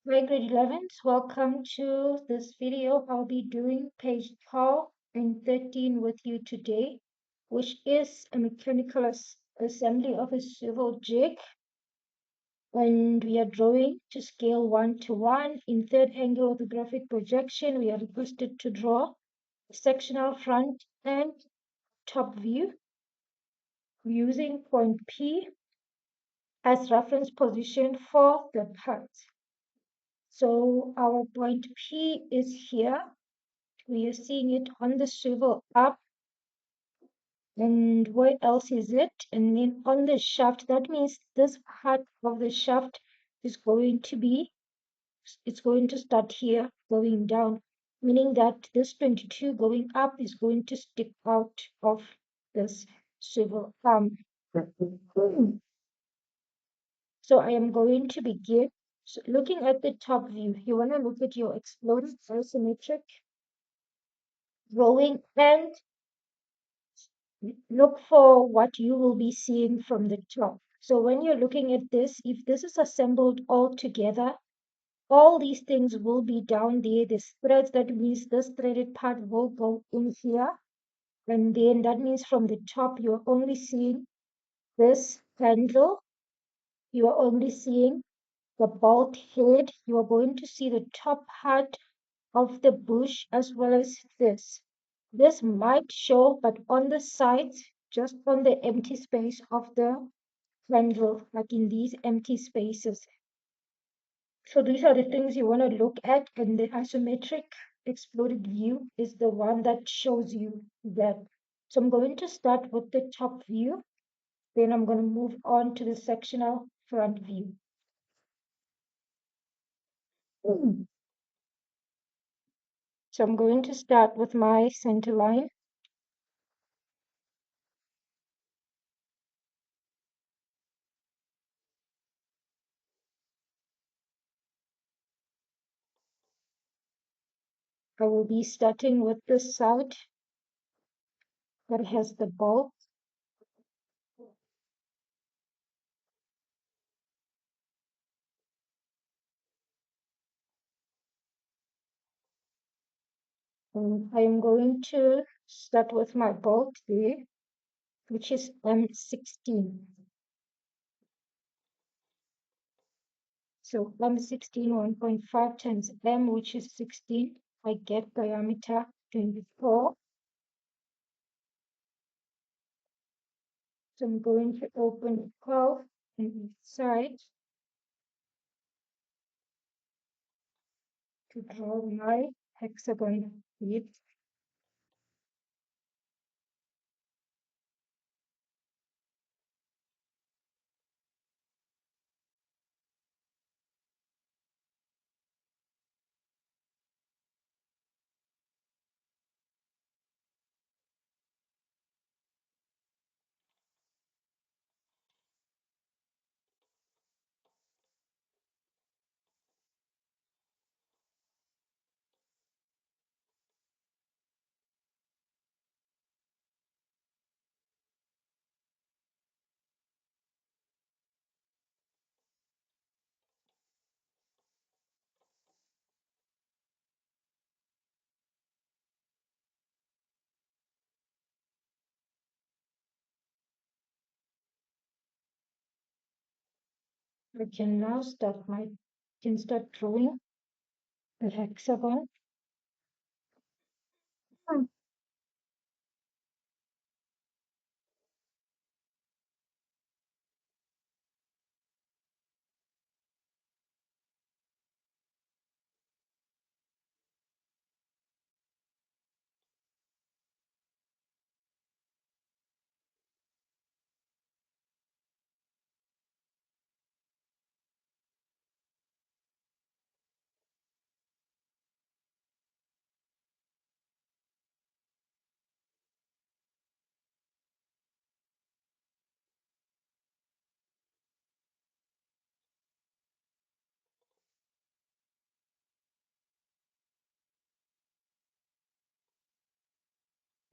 Hi, grade 11s. Welcome to this video. I'll be doing page 12 and 13 with you today, which is a mechanical assembly of a swivel jig. And we are drawing to scale 1 to 1. In third angle orthographic projection, we are requested to draw a sectional front and top view using point P as reference position for the part. So our point P is here. We are seeing it on the swivel up, and where else is it? And then on the shaft, that means this part of the shaft is going to be, it's going to start here going down, meaning that this 22 going up is going to stick out of this swivel arm. So I am going to begin. So looking at the top view, you want to look at your exploded isometric drawing and look for what you will be seeing from the top. So when you're looking at this, if this is assembled all together, all these things will be down there. This threads, that means this threaded part will go in here. And then that means from the top, you're only seeing this handle. You are only seeing the bolt head. You are going to see the top part of the bush as well as this. This might show, but on the sides, just on the empty space of the handle, like in these empty spaces. So these are the things you want to look at, and the isometric exploded view is the one that shows you that. So I'm going to start with the top view, then I'm going to move on to the sectional front view. So I'm going to start with my center line. I will be starting with the side that has the bolt. And I am going to start with my bolt there, which is M16. So M16, 1.5 times M, which is 16. I get diameter 24. So I'm going to open 12 on each side to draw my hexagon head. I can now start drawing the hexagon.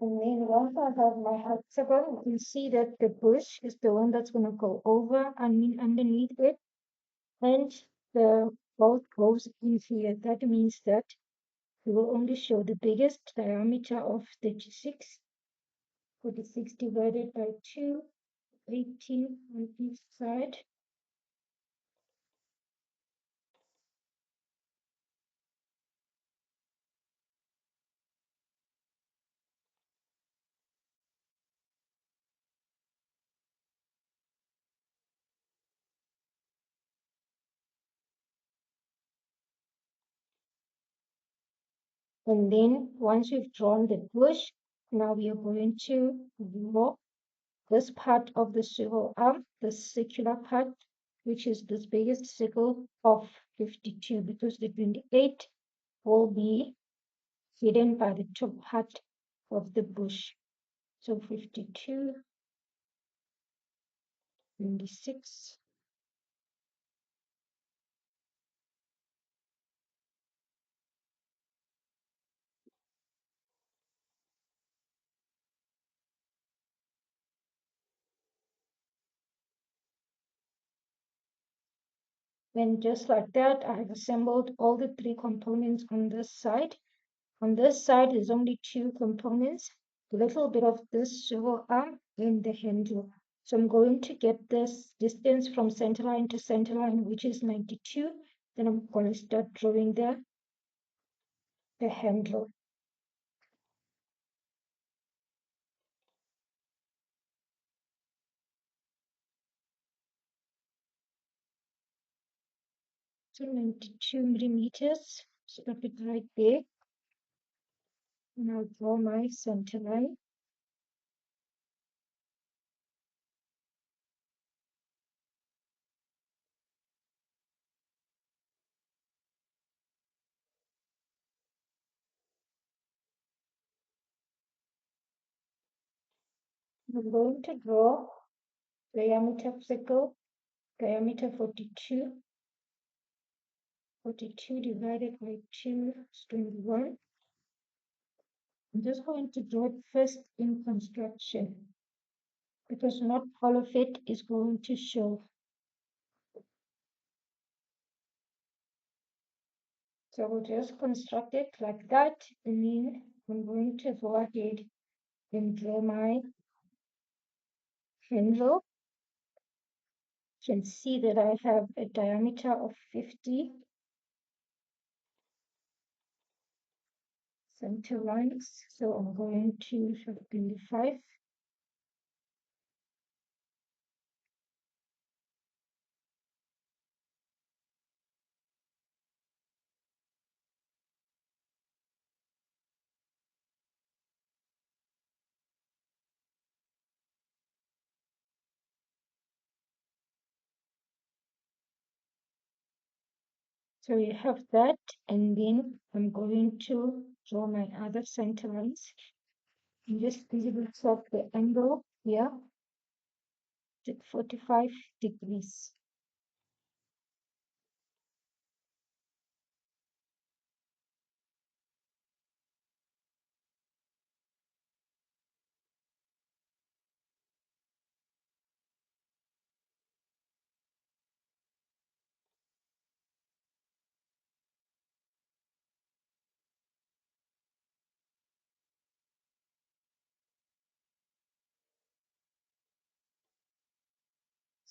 And then once I have my hexagon, you can see that the bush is the one that's going to go over, underneath it, and the bolt goes in here. That means that we will only show the biggest diameter of 36. 46 divided by 2, 18 on each side. And then once we've drawn the bush, now we are going to draw this part of the swivel arm, the circular part, which is this biggest circle of 52, because the 28 will be hidden by the top part of the bush. So 52, 26. And just like that, I have assembled all the three components on this side. On this side is only two components, a little bit of this swivel arm and the handle. So I'm going to get this distance from center line to center line, which is 92. Then I'm going to start drawing the handle. So 92 millimeters, stop it right there. Now draw my center line. I'm going to draw diameter circle, diameter 42. 42 divided by 2 is 21. I'm just going to draw it first in construction because not all of it is going to show. So we'll just construct it like that, and then I'm going to go ahead and draw my handle. You can see that I have a diameter of 50 center lines. So I'm going to have 25. So you have that, and then I'm going to draw my other center lines. And just visibly check the angle here at 45 degrees.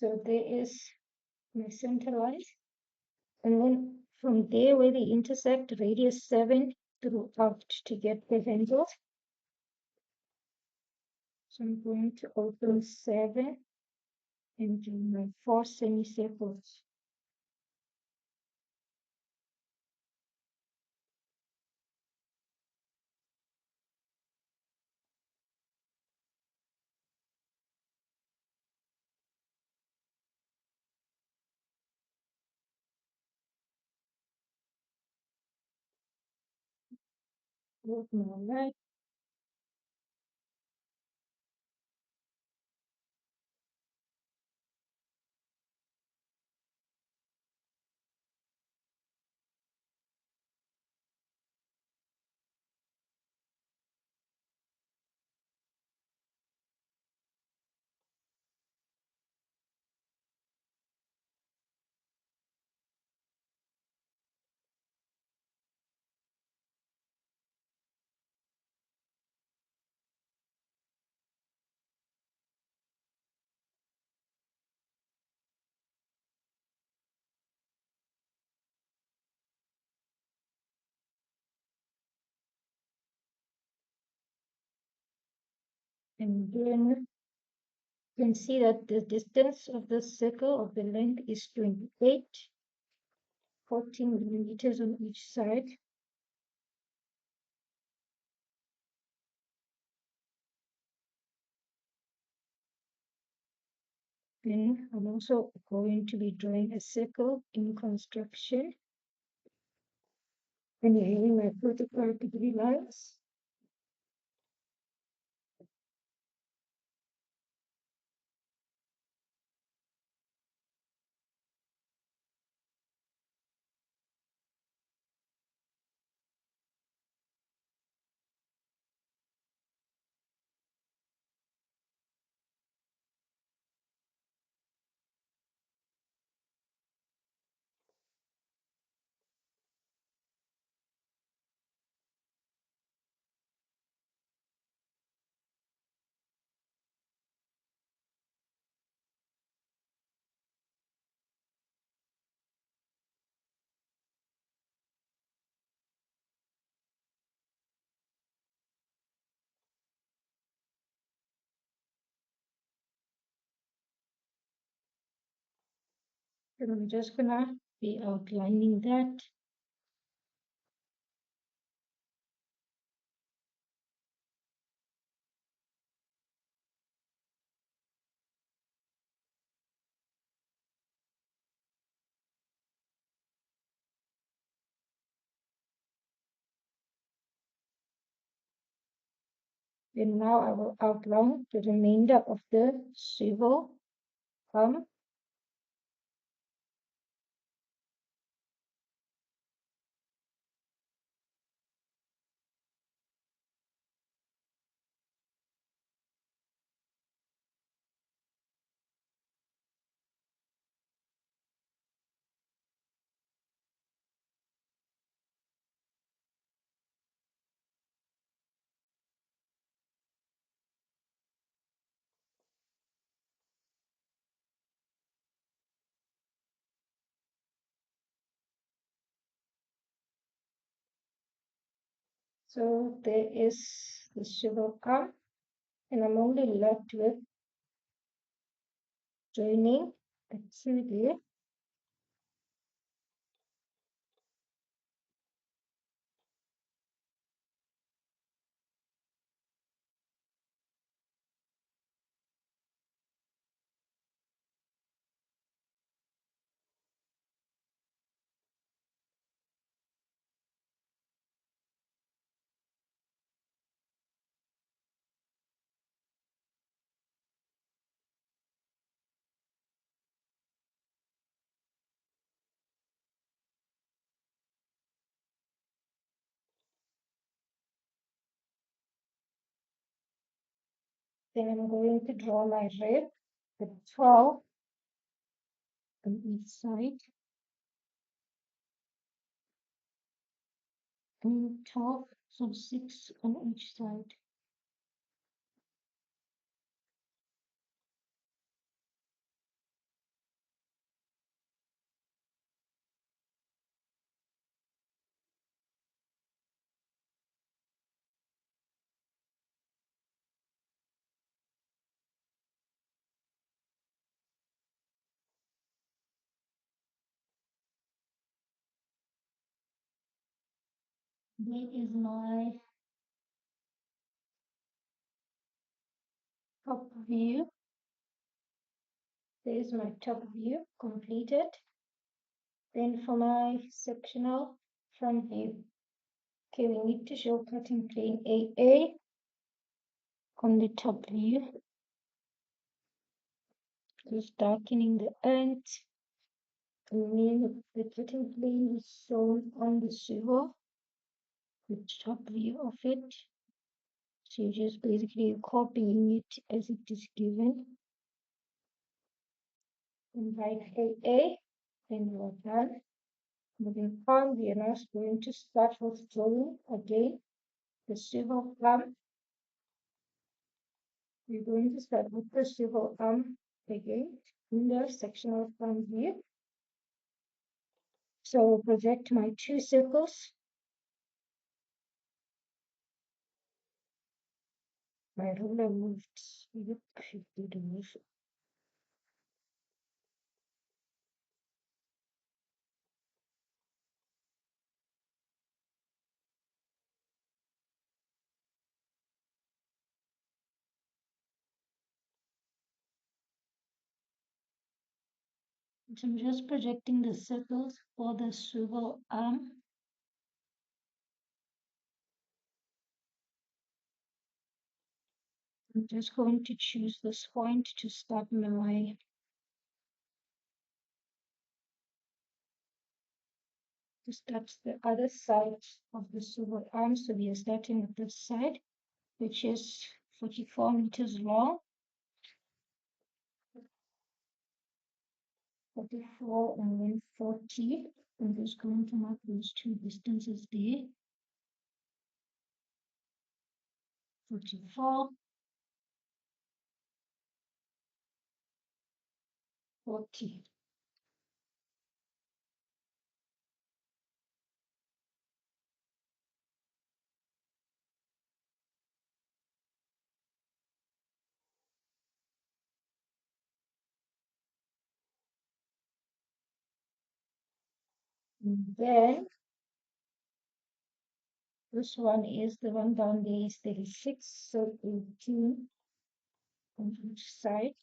So there is my center line. And then from there where they intersect, radius 7 throughout to get the handle. So I'm going to open 7 and do my 4 semicircles. With my light. And then you can see that the distance of the circle of the length is 28, 14 millimeters on each side. Then I'm also going to be drawing a circle in construction and having my 45-degree lines. And I'm just gonna be outlining that. And now I will outline the remainder of the swivel arm. So there is the swivel arm, and I'm only left with joining the two there. Then I'm going to draw my rib with 12 on each side and 12, so 6 on each side. That is my top view. There is my top view completed. Then for my sectional front view. Okay, we need to show cutting plane AA on the top view. Just darkening the end. And then the cutting plane is shown on the swivel, the top view of it. So you're just basically copying it as it is given. And write AA, then we're done. Moving on, we are now going to start with drawing again the swivel arm. We're going to start with the swivel arm again in the sectional front view. So I'll project my two circles. My ruler moved. Look, it did move. So I'm just projecting the circles for the swivel arm. I'm just going to choose this point to start my to start the other side of the swivel arm. So we are starting with this side, which is 44 meters long, 44 and then 40. I'm just going to mark those two distances there, 44, 40. And then this one is the one down there is 36, so 18 on each side.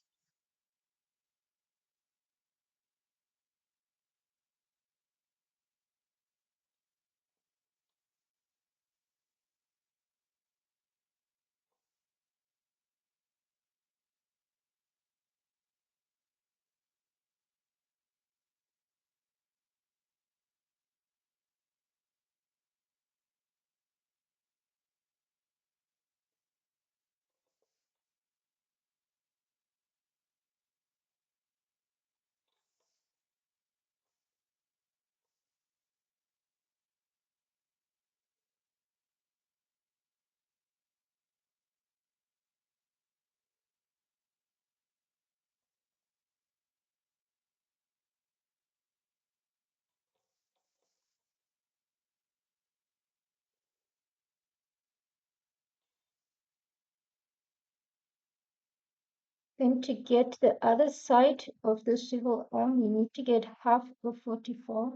Then to get the other side of the swivel arm, you need to get half of 44.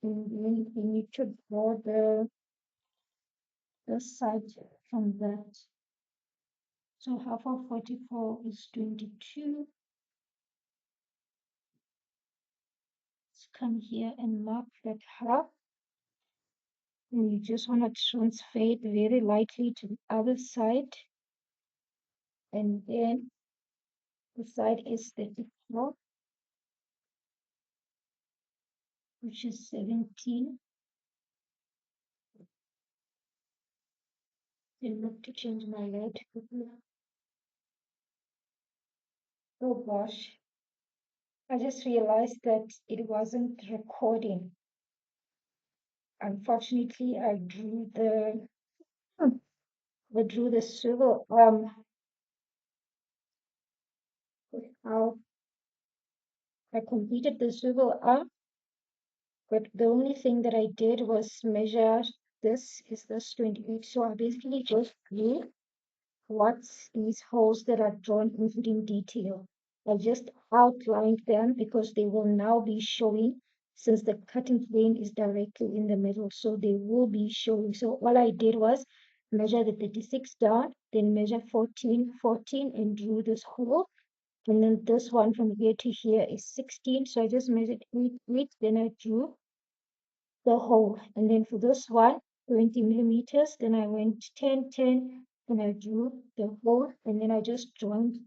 And then you need to draw the side from that. So half of 44 is 22. Let's come here and mark that half. And you just want to transfer it very lightly to the other side. And then the side is 34, which is 17. And look to change my light quickly. Oh gosh, I just realized that it wasn't recording. Unfortunately, I drew the swivel without I completed the swivel arm, but the only thing that I did was measure this 28. So I basically just drew what's these holes that are drawn in detail. I just outlined them because they will now be showing since the cutting plane is directly in the middle. So they will be showing. So all I did was measure the 36 down, then measure 14, 14 and drew this hole. And then this one from here to here is 16. So I just measured 8, 8, then I drew the hole. And then for this one, 20 millimeters, then I went 10, 10, and I drew the hole. And then I just joined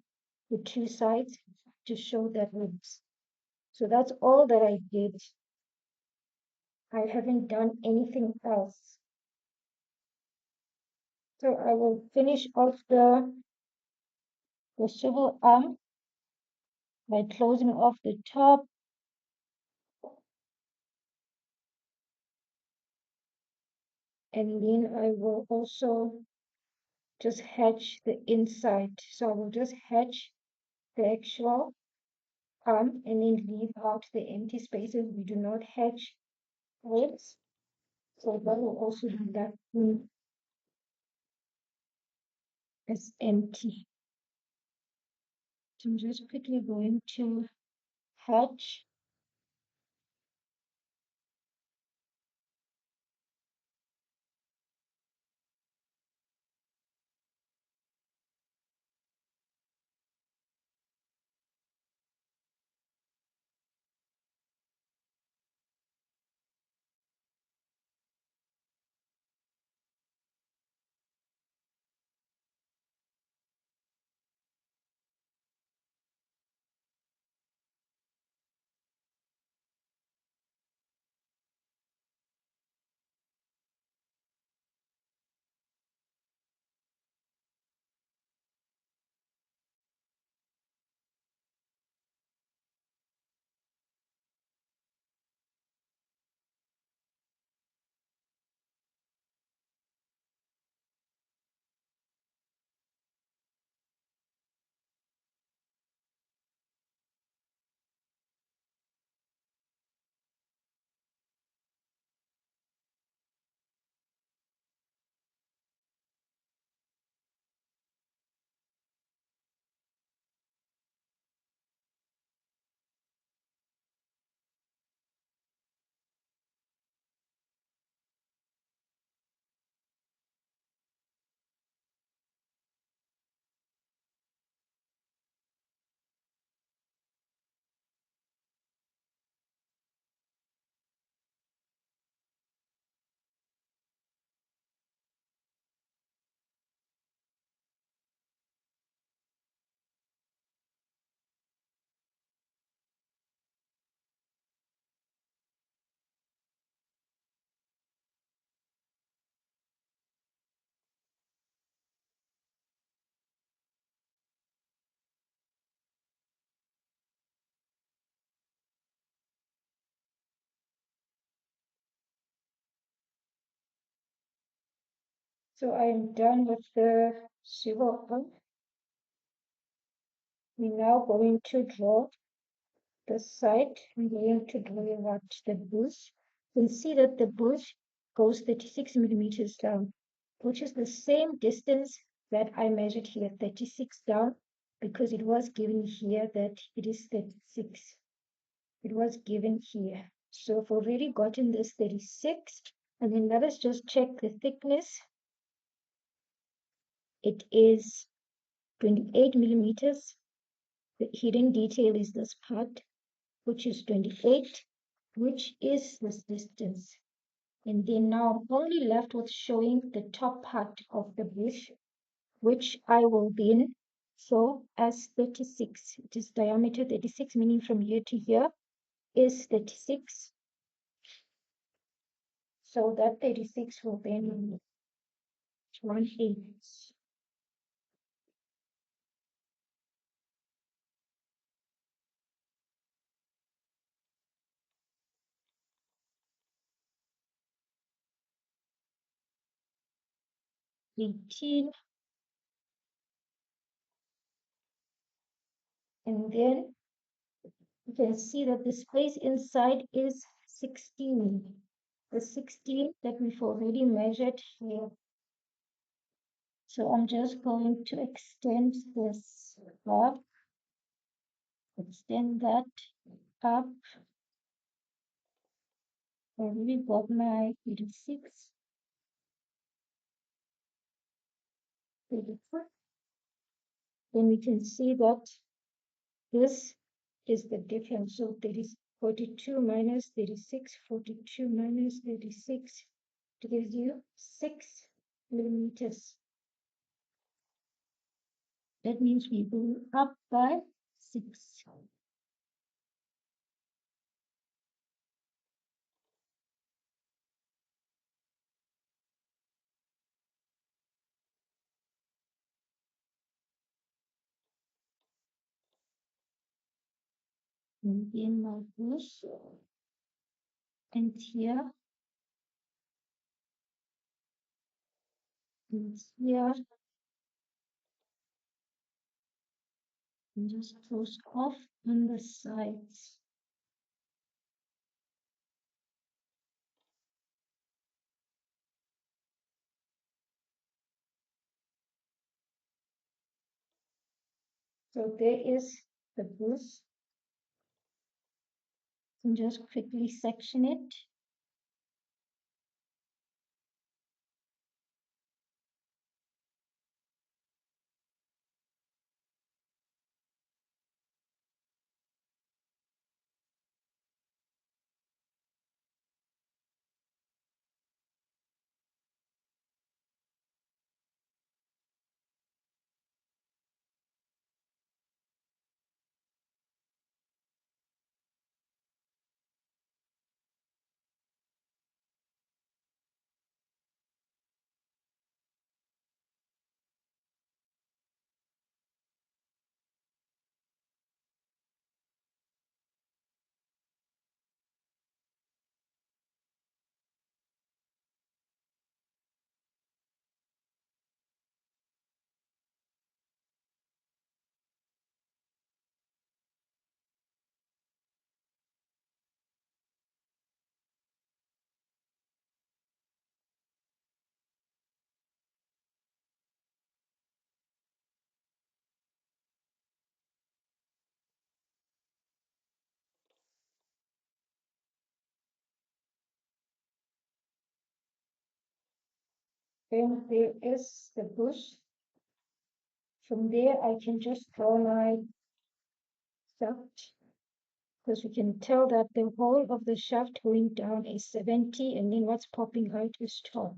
the two sides to show that ribs. So that's all that I did. I haven't done anything else. So I will finish off the swivel arm by closing off the top. And then I will also just hatch the inside. So I will just hatch the actual arm and then leave out the empty spaces. We do not hatch ribs. So that will also be that. is empty. So I'm just quickly going to hatch. So I'm done with the civil one. We're now going to draw the side. I'm going to draw what the bush. You can see that the bush goes 36 millimeters down, which is the same distance that I measured here, 36 down, because it was given here that it is 36. It was given here. So I've already gotten this 36. And then let us just check the thickness. It is 28 millimeters. The hidden detail is this part, which is 28, which is this distance. And then now I'm only left with showing the top part of the bush, which I will then show as 36. It is diameter 36, meaning from here to here is 36. So that 36 will then be 1/8. 18, and then you can see that the space inside is 16. The 16 that we've already measured here. So I'm just going to extend this up, extend that up. I already got my 36, 34. Then we can see that this is the difference. So 30, 42 minus 36, 42 minus 36 gives you 6 millimeters. That means we go up by 6. And then my bush, and here, and here, and just close off on the sides. So there is the bush. And just quickly section it. Then there is the bush. From there, I can just draw my shaft because we can tell that the whole of the shaft going down is 70 and then what's popping out is 12.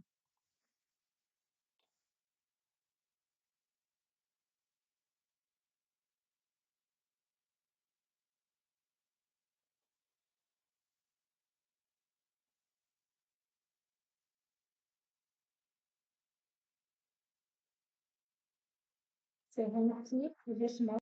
Seventy for this mark.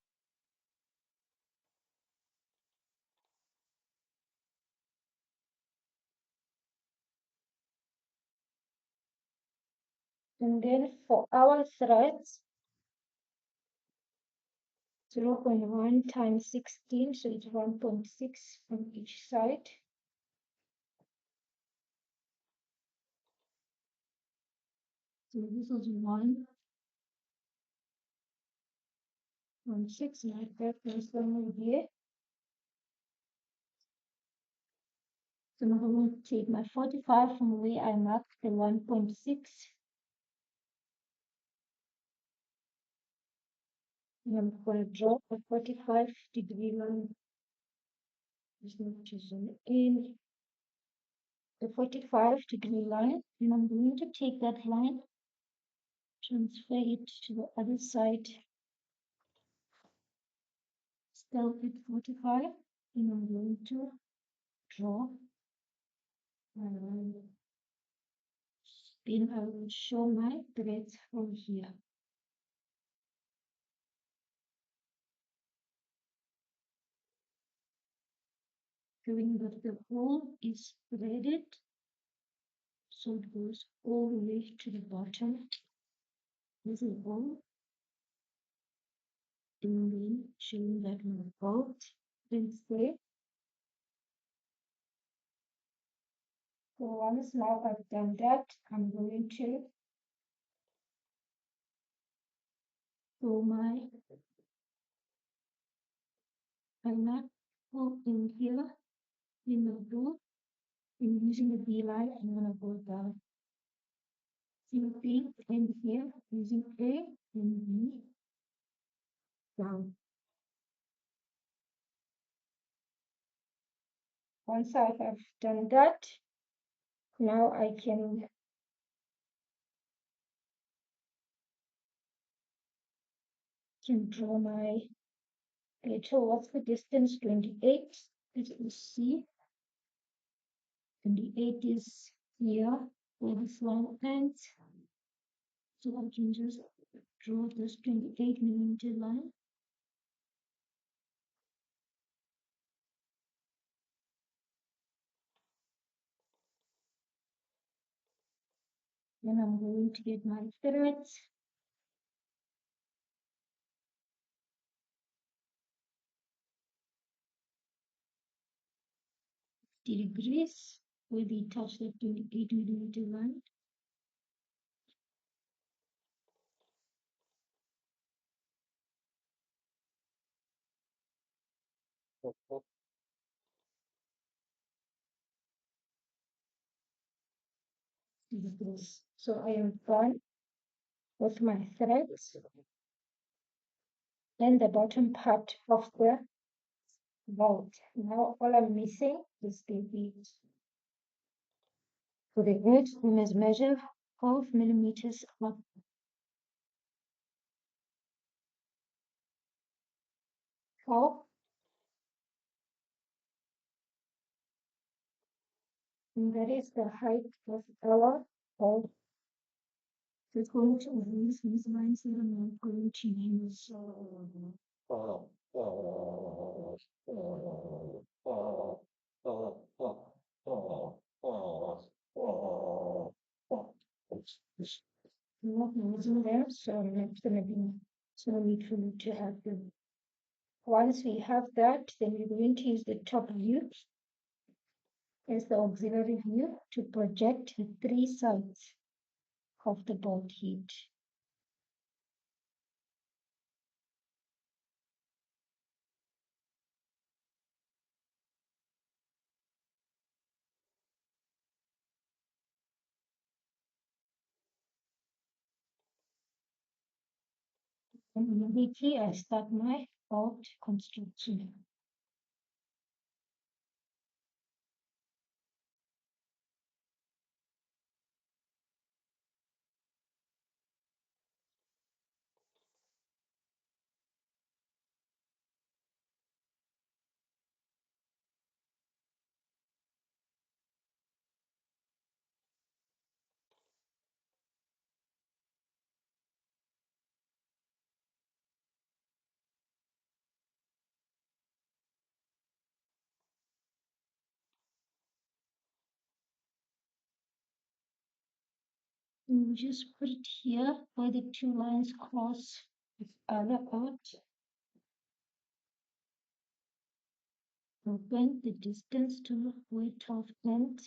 And then for our threads, 0.1 times 16, so it's 1.6 from each side. So this is 1.6 like that, there's one here. So now I'm going to take my 45 from where I marked the 1.6. And I'm going to draw a 45-degree line. Just need to zoom in. The 45-degree line, and I'm going to take that line, transfer it to the other side, still at 45, and I'm going to draw my line. Then I will show my threads from here. Showing that the hole is threaded, so it goes all the way to the bottom. This is all. And then showing that my bolt is there. So once now I've done that, I'm going to pull my knot pull in here in the blue and using the V line, I'm gonna go down. Same thing in here using A and B down. Once I have done that, now I can draw my little, what's the distance? 28. As you see, 28 is here where this line ends. So I can just draw this 28 millimeter line. Then I'm going to get my threads. Degrees where they touch the 28 millimeter line. degrees. So I am done with my threads and the bottom part of the belt. Now all I'm missing is the edge. For the edge, we must measure 12 millimeters up. Four, and that is the height of our belt. So it's going to use these lines that I'm not going to use. I'm not using them, so I'm not going to be, it's no need for me to have them. Once we have that, then we're going to use the top view as the auxiliary view to project the three sides of the bolt head. And immediately I start my bolt construction. And just put it here where the two lines cross each other out. Open the distance to weight of end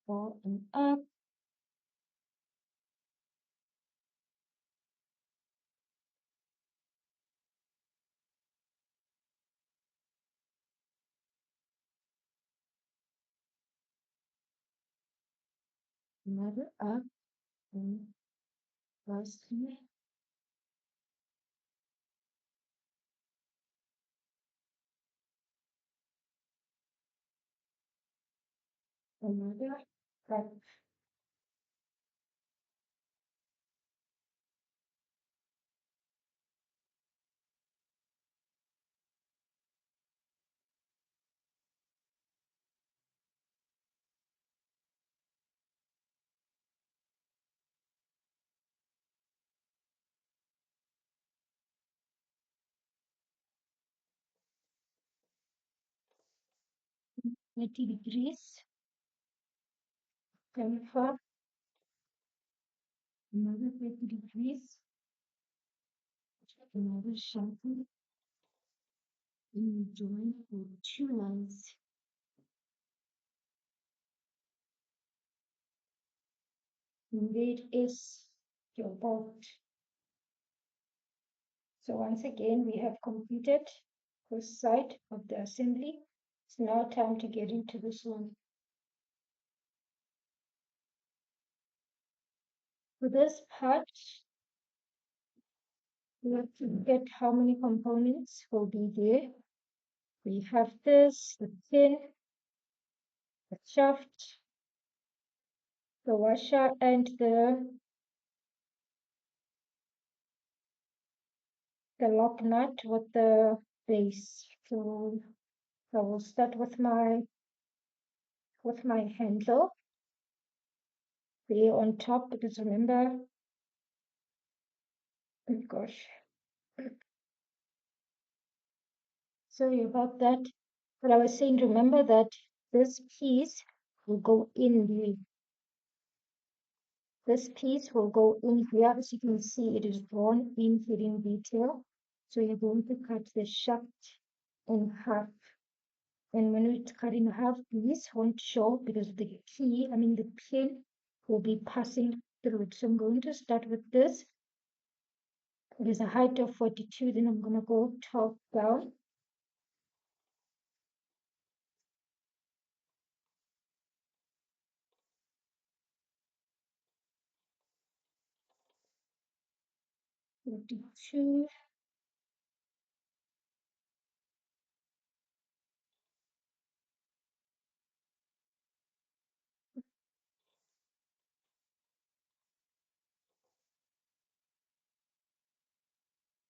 for an up. Another up, and lastly another up. Thirty degrees. Confirm another 30 degrees. Another sharpen and join with two lines. And there is your bolt. So once again, we have completed this side of the assembly. It's now time to get into this one. For this part, we have to get how many components will be there. We have this, the pin, the shaft, the washer, and the lock nut with the base. So I will start with my handle there on top, because remember, oh gosh, sorry about that. But I was saying, remember that this piece will go in there. This piece will go in here. As you can see, it is drawn in here in detail. So you're going to cut the shaft in half. And when it's cut in half, this won't show because the the pin will be passing through it. So I'm going to start with this. It is a height of 42. Then I'm going to go top down. 42,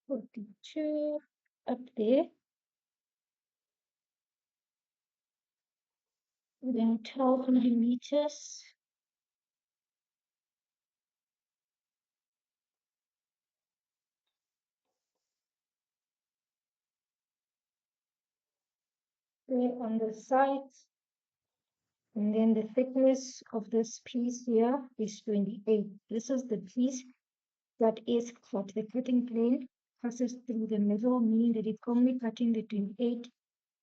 42, up there, then 12 millimeters, there on the sides, and then the thickness of this piece here is 28. This is the piece that is cut. The cutting plane passes through the middle, meaning that it's only cutting the 28,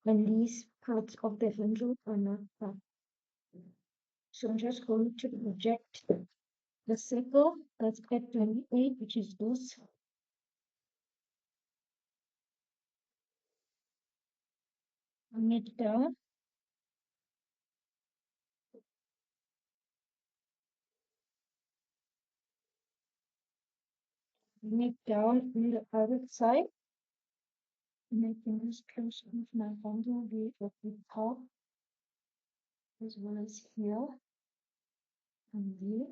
and these parts of the handle are not cut. So I'm just going to project the circle that's at 28, which is this. Bring it down, bring it down on the other side. And I can just close off my handle there at the top, as well as here and there.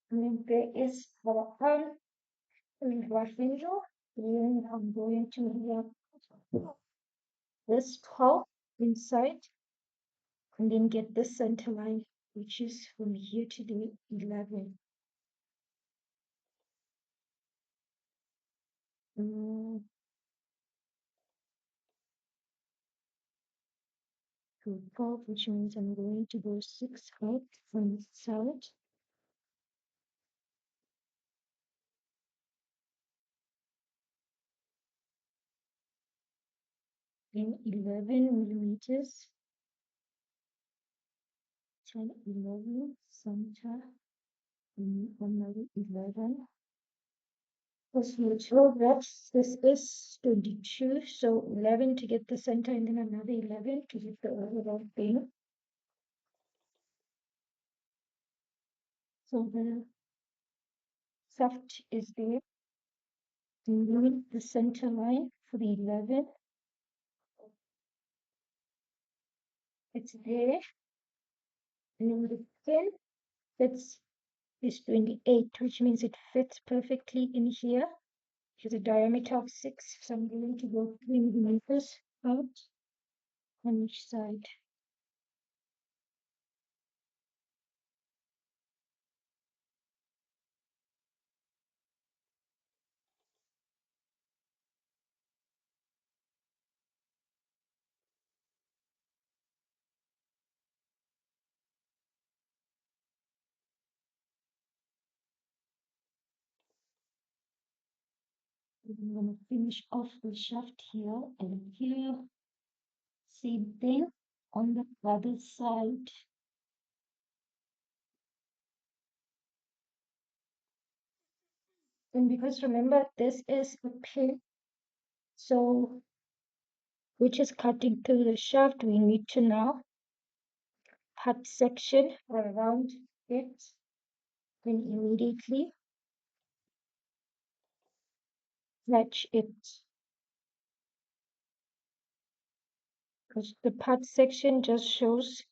And then there is our arm with our handle. Then I'm going to have this top inside and then get the center line, which is from here to the 11. Mm, to 12, which means I'm going to go 6 out from the side. Then 11 millimeters, 10, 11, center, and another 11. Because you told that this is 22, so 11 to get the center, and then another 11 to get the overall thing. So the shaft is there, and then the center line for the 11, it's there, and then the 10 fits is 28, which means it fits perfectly in here. With a diameter of 6, so I'm going to go 3 millimeters out on each side. I'm going to finish off the shaft here and here. Same thing on the other side. And because remember, this is a pin, so which is cutting through the shaft, we need to now cut section around it and immediately match it. Because the part section just shows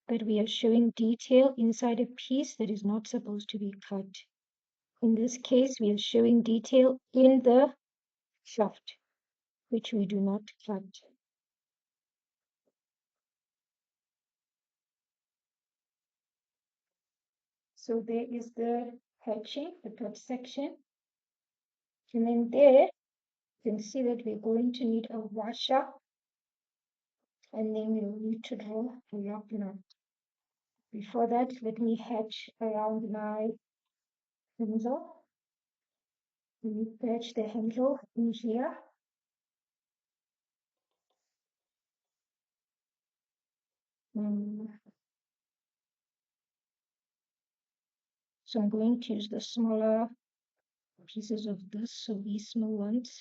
that we are showing detail inside a piece that is not supposed to be cut. In this case, we are showing detail in the shaft, which we do not cut. So there is the hatching, the cut section. And then there, you can see that we're going to need a washer, and then we'll need to draw a lock knot. Before that, let me hatch around my handle. Let me patch the handle in here. Mm. So I'm going to use the smaller pieces of this, so these small ones.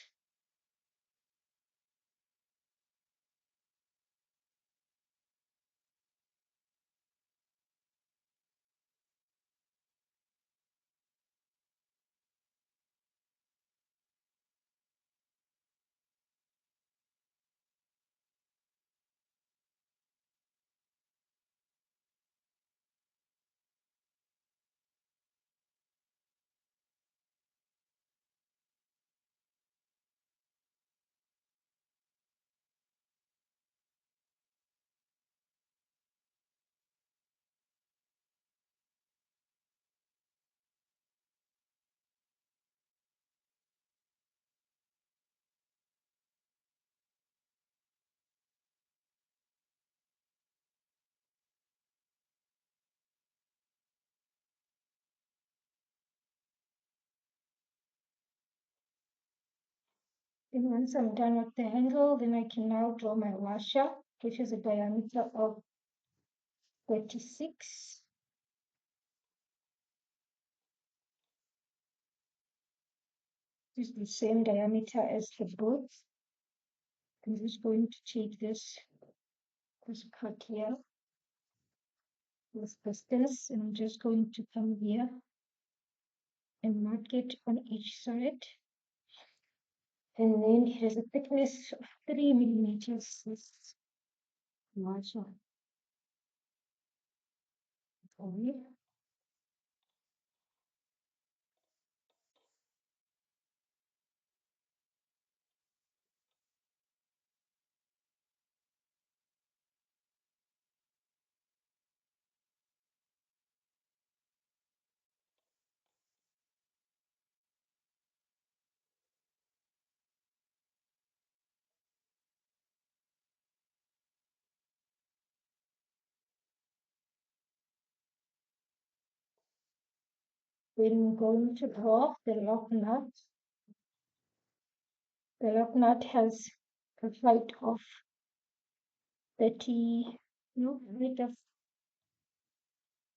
And once I'm done with the angle, then I can now draw my washer, which is a diameter of 36. This is the same diameter as the boat. I'm just going to take this cut here, this distance, and I'm just going to come here and mark it on each side. And then here's a thickness of 3 millimeters. This washer. Okay. Then we're going to draw the lock nut. The lock nut has a height of 30, no, height of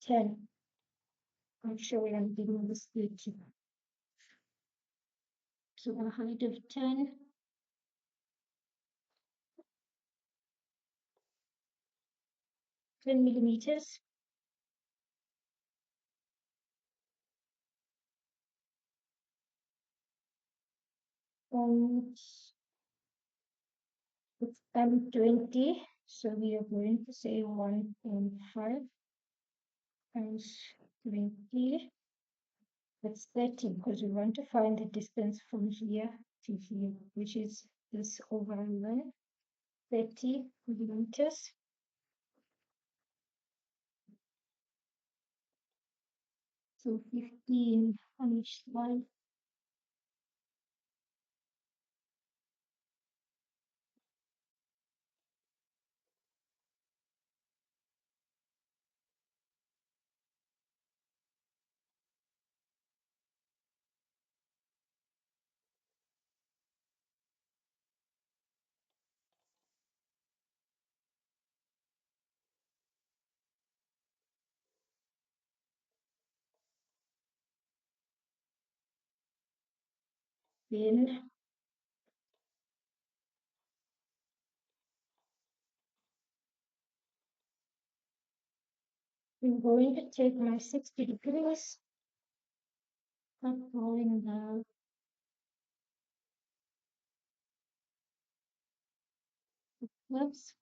10. I'm sure I'm giving this 30. So a height of 10 millimeters. And it's M20. So we are going to say 1.5 times 20. That's 30 because we want to find the distance from here to here, which is this overall line, 30 millimeters. So 15 on each side. Then I'm going to take my 60 degrees, start drawing the curves.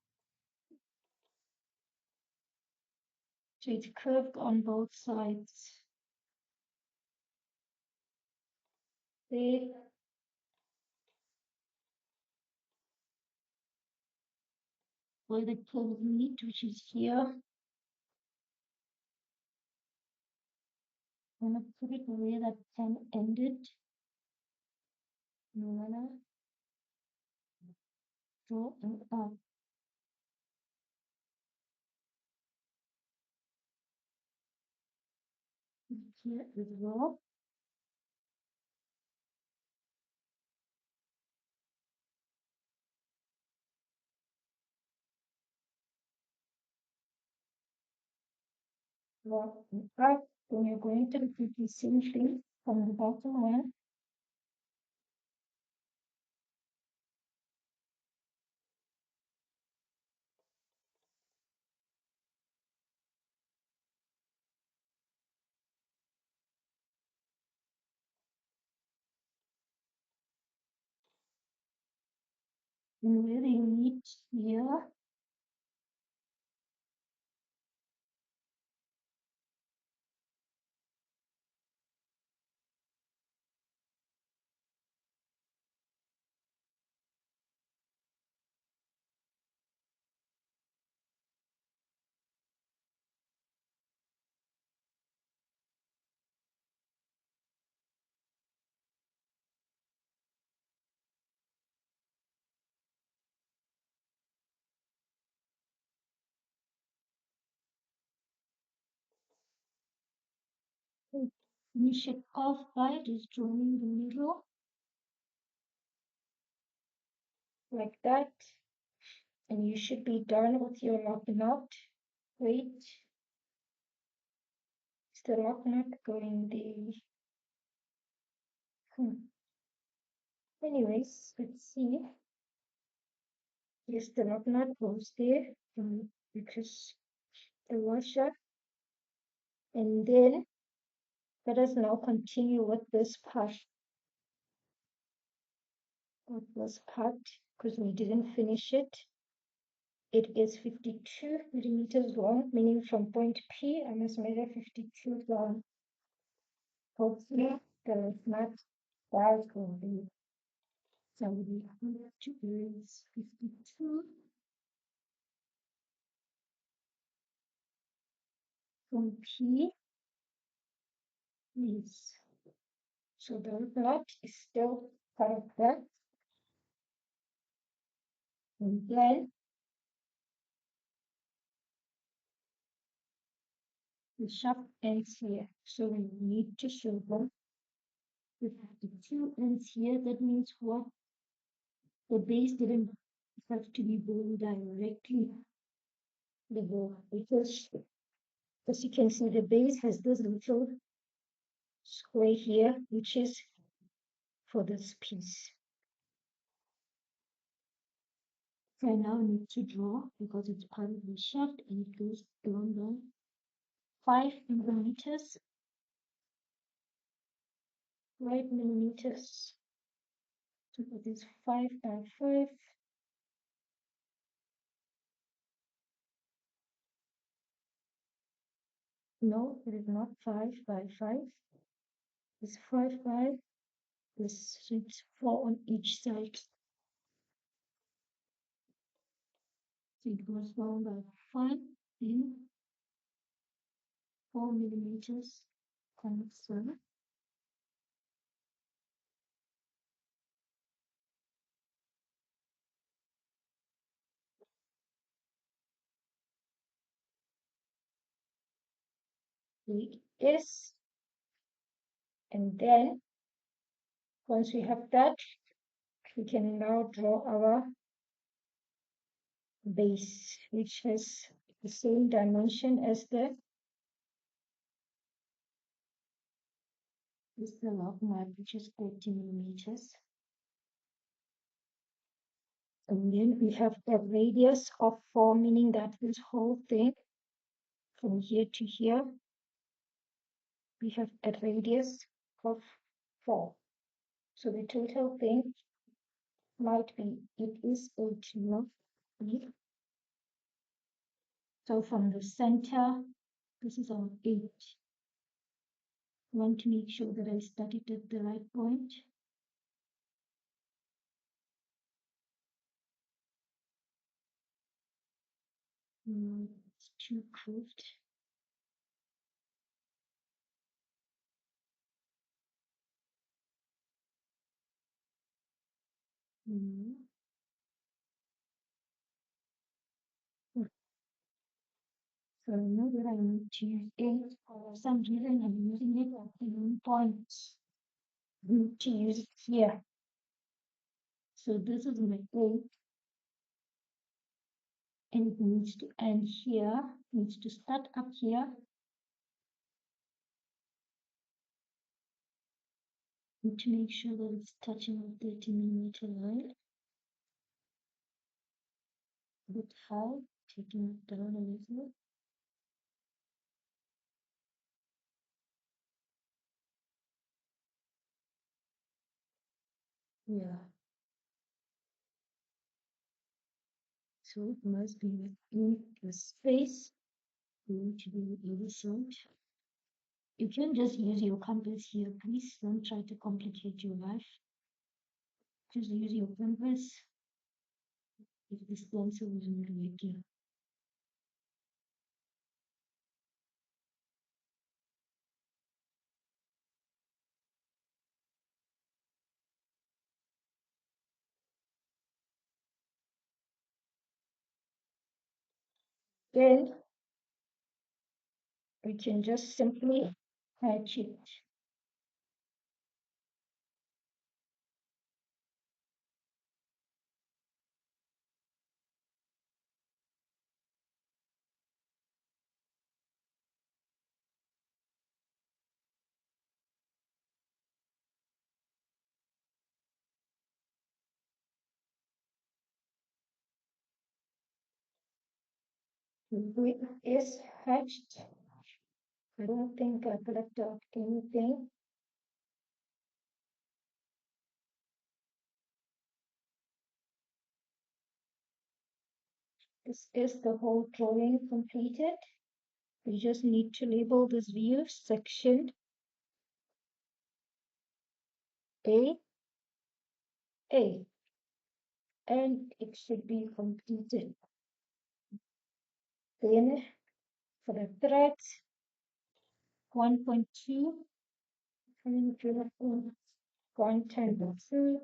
So it's curved on both sides. There, where the curves meet, which is here. I'm gonna put it where that pen ended. I'm gonna draw an arc here as well. Draw an arc. Then you're going to repeat the same thing from the bottom one. And where they meet here, finish it off by just drawing the middle. like that, and you should be done with your lock knot. Wait, is the lock knot going there? Anyways, let's see. Yes, the lock knot goes there, because the washer, and then let us now continue with this part. Because we didn't finish it. It is 52 millimeters long, meaning from point P, I must measure 52 down. Hopefully, the not that will be 72 is 52 from P is, so the knot is still part of that. And then the shaft ends here. So we need to show them the 52 ends here. That means what? The base didn't have to be born directly below, because as you can see, the base has this little square here, which is for this piece. So I now need to draw, because it's part of the shaft and it goes along the 5 millimeters, 5 millimeters. So it is 5 by 5. No, it is not 5 by 5. It's 5 by this, so it's 4 on each side. So it goes down by 5 in 4 millimeters constant. It is, and then once we have that, we can now draw our base, which has the same dimension as the log map, which is 40 millimeters. And then we have a radius of 4, meaning that this whole thing from here to here, we have a radius of 4. So the total thing might be, it is 8 millimeters. So from the center, this is our 8. I want to make sure that I started at the right point. It's too curved. So now that I need to use 8, for some reason I'm using it at the wrong point. I need to use it here. So this is my 8, and it needs to end here, needs to start up here. Need to make sure that it's touching the 30 millimeter line. A bit high, taking it down a little. Yeah. So it must be within the space. You need to be on the other side. You can just use your compass here. Please don't try to complicate your life. Just use your compass if the stencil is not working. Then we can just simply hatch it. It is hatched. I don't think I collected out anything. This is the whole drawing completed. We just need to label this view section A, A, and it should be completed. Then for the threads, 1.2, and content 2,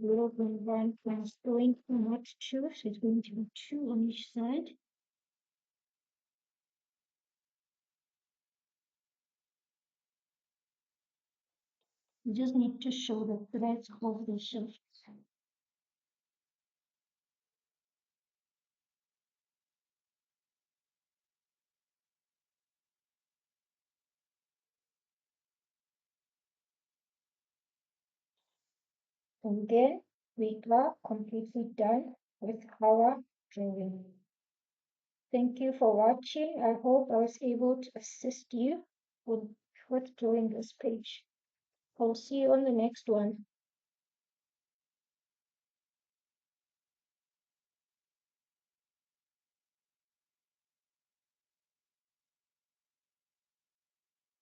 0.1 is going to not 2, so it's going to be 2 on each side. You just need to show the threads of the shift. And then we are completely done with our drawing. Thank you for watching. I hope I was able to assist you with drawing this page. I'll see you on the next one.